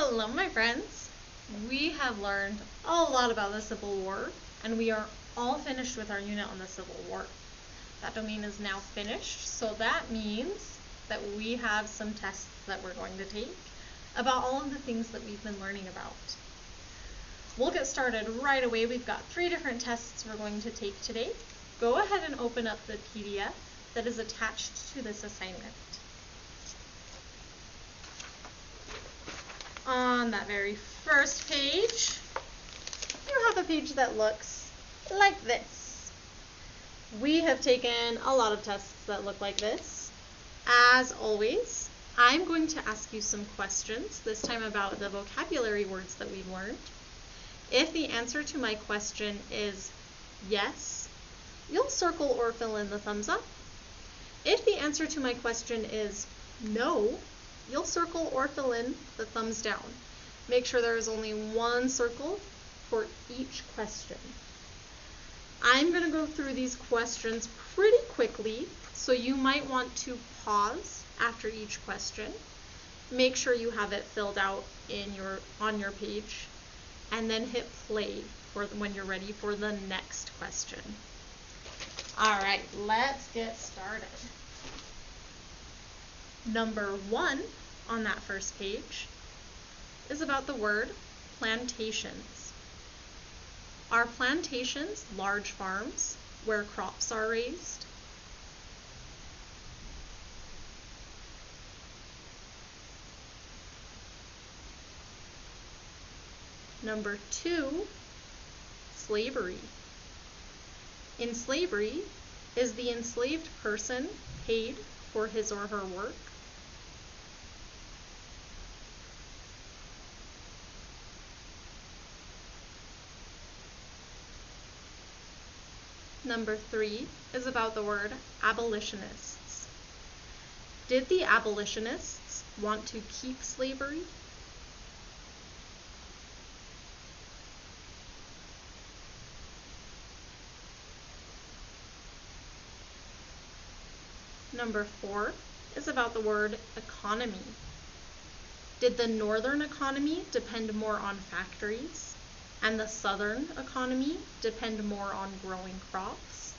Hello, my friends. We have learned a lot about the Civil War, and we are all finished with our unit on the Civil War. That domain is now finished, so that means that we have some tests that we're going to take about all of the things that we've been learning about. We'll get started right away. We've got 3 different tests we're going to take today. Go ahead and open up the PDF that is attached to this assignment. On that very first page, you have a page that looks like this. We have taken a lot of tests that look like this. As always, I'm going to ask you some questions, this time about the vocabulary words that we've learned. If the answer to my question is yes, you'll circle or fill in the thumbs up. If the answer to my question is no, you'll circle or fill in the thumbs down. Make sure there is only one circle for each question. I'm going to go through these questions pretty quickly, so you might want to pause after each question. Make sure you have it filled out on your page, and then hit play when you're ready for the next question. All right, let's get started. Number 1 on that first page is about the word plantations. Are plantations large farms where crops are raised? Number 2, slavery. In slavery, is the enslaved person paid for his or her work? Number 3 is about the word abolitionists. Did the abolitionists want to keep slavery? Number 4 is about the word economy. Did the northern economy depend more on factories, and the southern economy depend more on growing crops?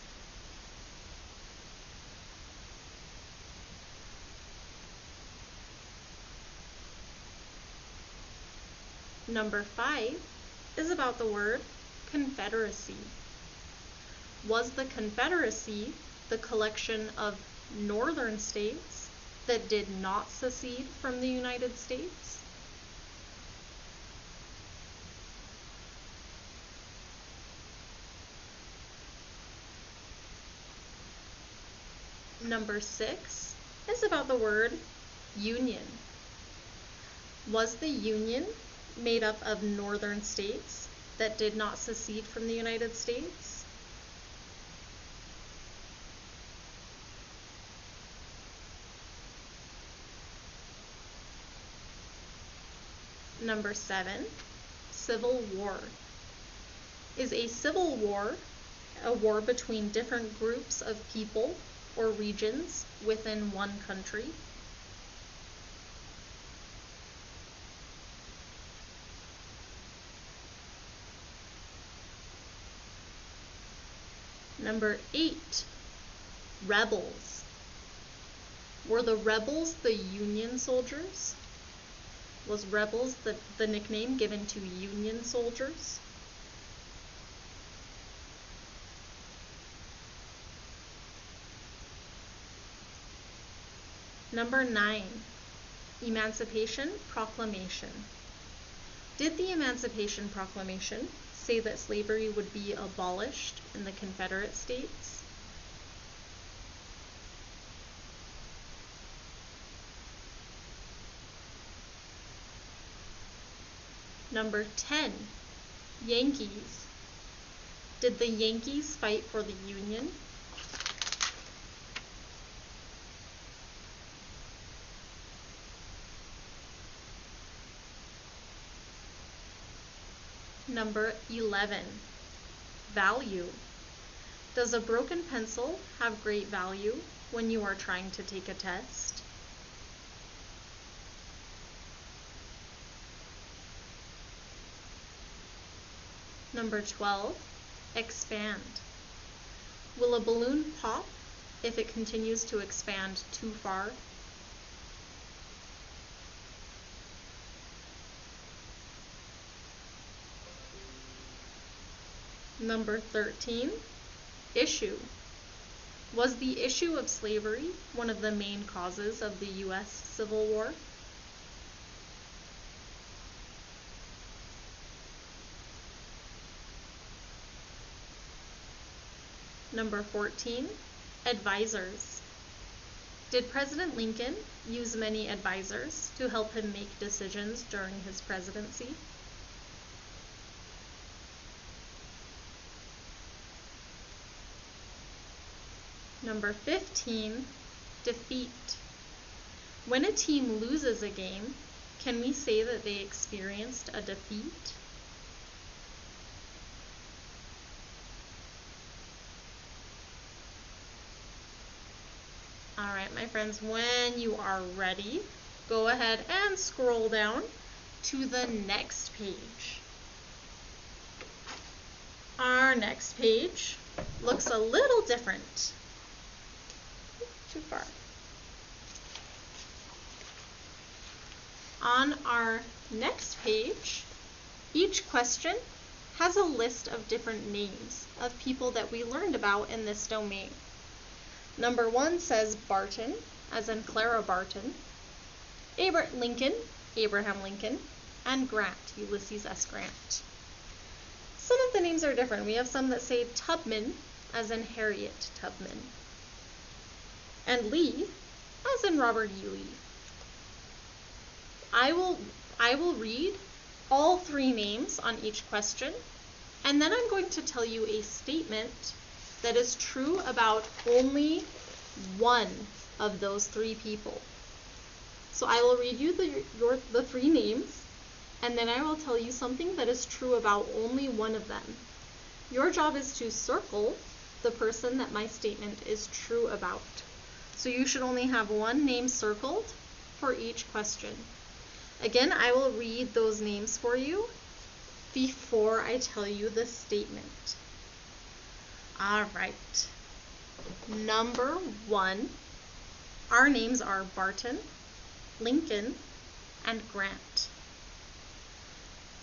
Number 5 is about the word confederacy. Was the Confederacy the collection of northern states that did not secede from the United States? Number 6 is about the word union. Was the Union made up of northern states that did not secede from the United States? Number 7, Civil War. Is a civil war a war between different groups of people or regions within one country? Number 8, rebels. Were the rebels the Union soldiers? Was rebels the nickname given to Union soldiers? Number 9, Emancipation Proclamation. Did the Emancipation Proclamation say that slavery would be abolished in the Confederate States? Number 10, Yankees. Did the Yankees fight for the Union? Number 11, value. Does a broken pencil have great value when you are trying to take a test? Number 12, expand. Will a balloon pop if it continues to expand too far? Number 13, issue. Was the issue of slavery one of the main causes of the U.S. Civil War? Number 14, advisors. Did President Lincoln use many advisors to help him make decisions during his presidency? Number 15, defeat. When a team loses a game, can we say that they experienced a defeat? All right, my friends, when you are ready, go ahead and scroll down to the next page. Our next page looks a little different. Too far. On our next page, each question has a list of different names of people that we learned about in this domain. Number 1 says Barton, as in Clara Barton, Lincoln, Abraham Lincoln, and Grant, Ulysses S. Grant. Some of the names are different. We have some that say Tubman, as in Harriet Tubman, and Lee, as in Robert E. Lee. I will read all 3 names on each question, and then I'm going to tell you a statement that is true about only one of those 3 people. So I will read you the 3 names, and then I will tell you something that is true about only one of them. Your job is to circle the person that my statement is true about. So you should only have 1 name circled for each question. Again, I will read those names for you before I tell you the statement. All right. Number 1, our names are Barton, Lincoln, and Grant.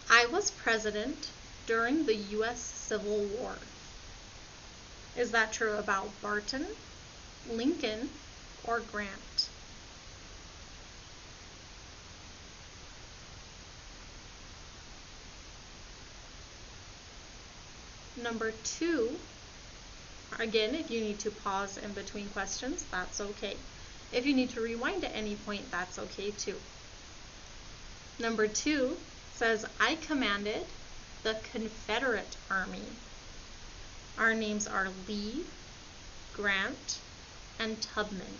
I was president during the U.S. Civil War. Is that true about Barton, Lincoln, or Grant? Number 2, again, if you need to pause in between questions, that's okay. If you need to rewind at any point, that's okay too. Number 2 says, I commanded the Confederate Army. Our names are Lee, Grant, and Tubman.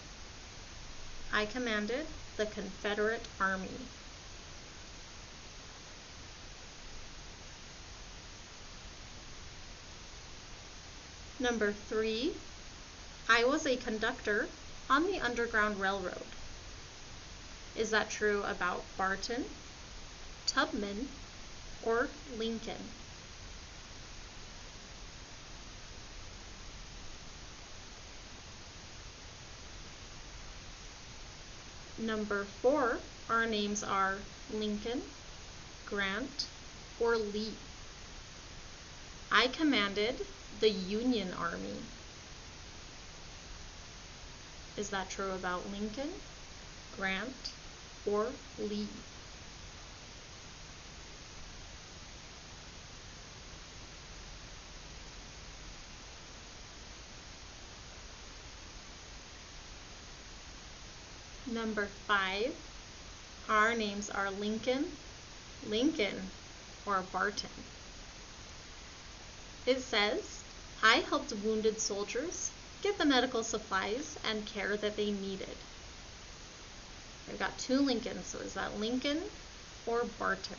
I commanded the Confederate Army. Number 3, I was a conductor on the Underground Railroad. Is that true about Barton, Tubman, or Lincoln? Number 4, our names are Lincoln, Grant, or Lee. I commanded the Union Army. Is that true about Lincoln, Grant, or Lee? Number 5, our names are Lincoln, or Barton. It says, I helped wounded soldiers get the medical supplies and care that they needed. I've got 2 Lincolns, so is that Lincoln or Barton?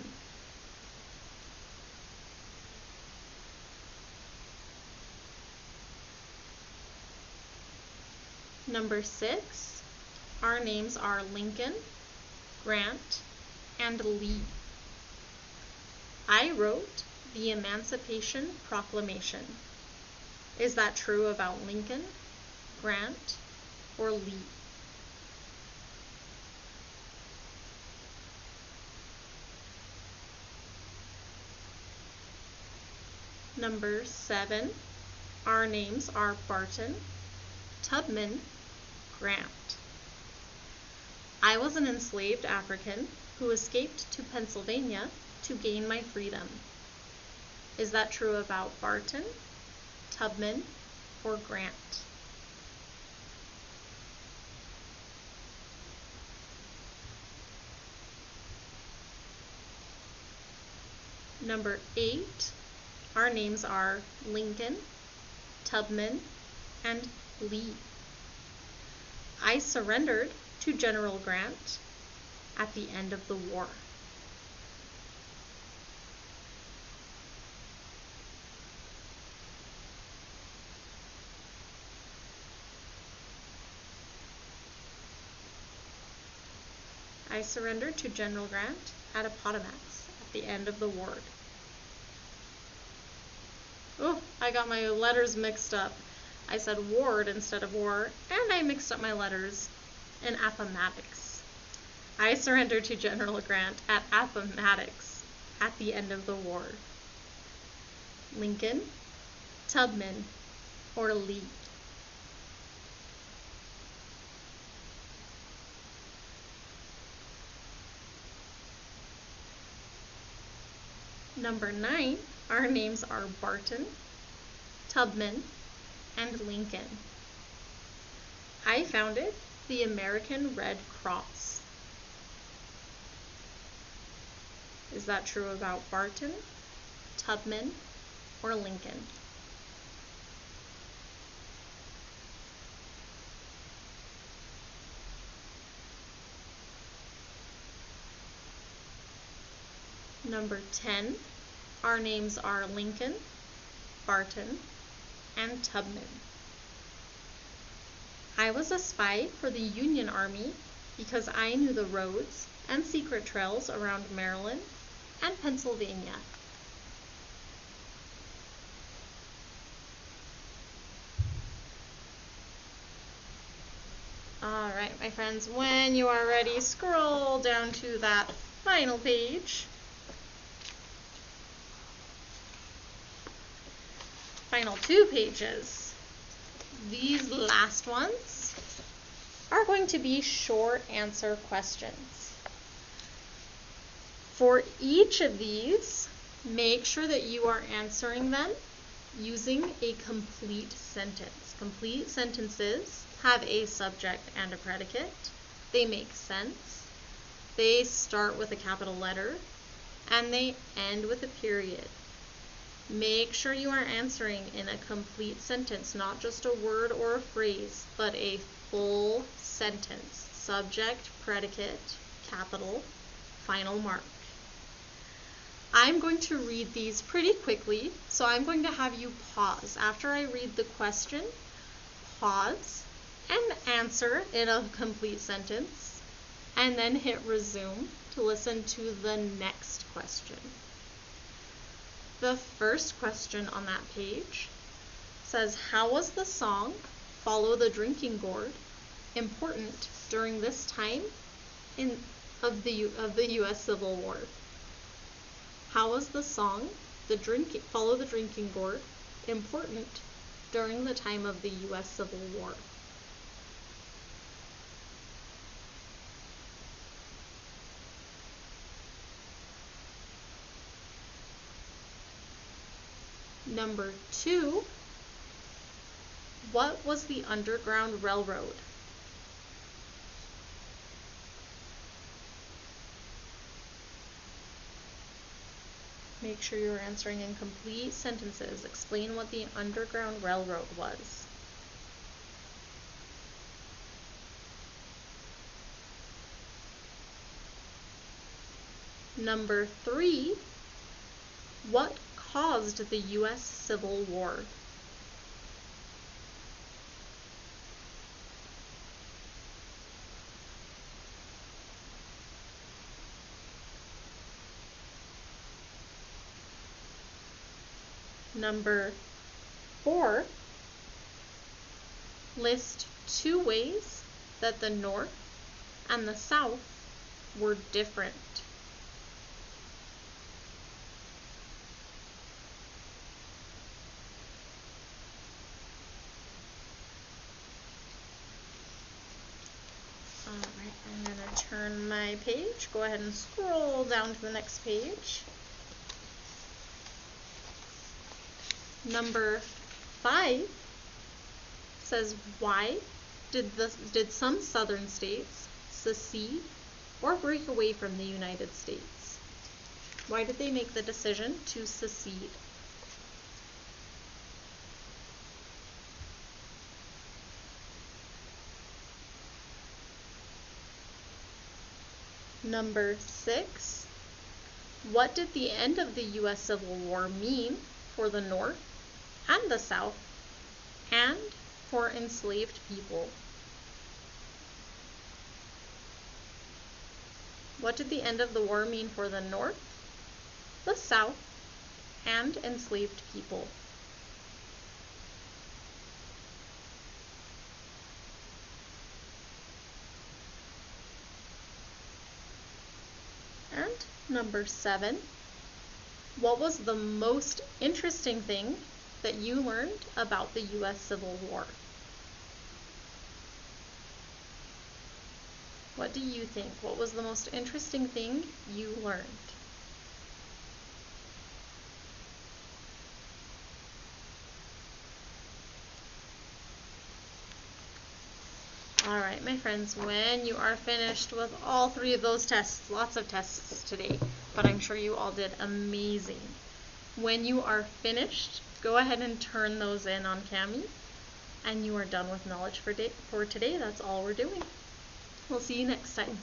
Number 6, our names are Lincoln, Grant, and Lee. I wrote the Emancipation Proclamation. Is that true about Lincoln, Grant, or Lee? Number 7, our names are Barton, Tubman, Grant. I was an enslaved African who escaped to Pennsylvania to gain my freedom. Is that true about Barton, Tubman, or Grant? Number 8, our names are Lincoln, Tubman, and Lee. I surrendered to General Grant at the end of the war. I surrendered to General Grant at Appomattox at the end of the war. Oh, I got my letters mixed up. I said ward instead of war, and I mixed up my letters in Appomattox. I surrendered to General Grant at Appomattox at the end of the war. Lincoln, Tubman, or Lee? Number 9, our names are Barton, Tubman, and Lincoln. I founded the American Red Cross. Is that true about Barton, Tubman, or Lincoln? Number 10, our names are Lincoln, Barton, and Tubman. I was a spy for the Union Army because I knew the roads and secret trails around Maryland and Pennsylvania. All right, my friends, when you are ready, scroll down to that final page. Final 2 pages. These last ones are going to be short answer questions. For each of these, make sure that you are answering them using a complete sentence. Complete sentences have a subject and a predicate. They make sense. They start with a capital letter, and they end with a period. Make sure you are answering in a complete sentence, not just a word or a phrase, but a full sentence. Subject, predicate, capital, final mark. I'm going to read these pretty quickly, so I'm going to have you pause. After I read the question, pause and answer in a complete sentence, and then hit resume to listen to the next question. The first question on that page says, how was the song Follow the Drinking Gourd important during this time of the U.S. Civil War? How was the song Follow the Drinking Gourd important during the time of the U.S. Civil War? Number 2, what was the Underground Railroad? Make sure you're answering in complete sentences. Explain what the Underground Railroad was. Number 3, what caused the U.S. Civil War? Number 4, list 2 ways that the North and the South were different. Alright, I'm going to turn my page. Go ahead and scroll down to the next page. Number 5 says, why did some southern states secede or break away from the United States? Why did they make the decision to secede? Number 6, what did the end of the U.S. Civil War mean for the North and the South and for enslaved people? What did the end of the war mean for the North, the South, and enslaved people? And number 7, what was the most interesting thing that you learned about the U.S. Civil War? What do you think? What was the most interesting thing you learned? Alright, my friends, when you are finished with all 3 of those tests, lots of tests today, but I'm sure you all did amazing. When you are finished, go ahead and turn those in on Kami, and you are done with knowledge for today. That's all we're doing. We'll see you next time.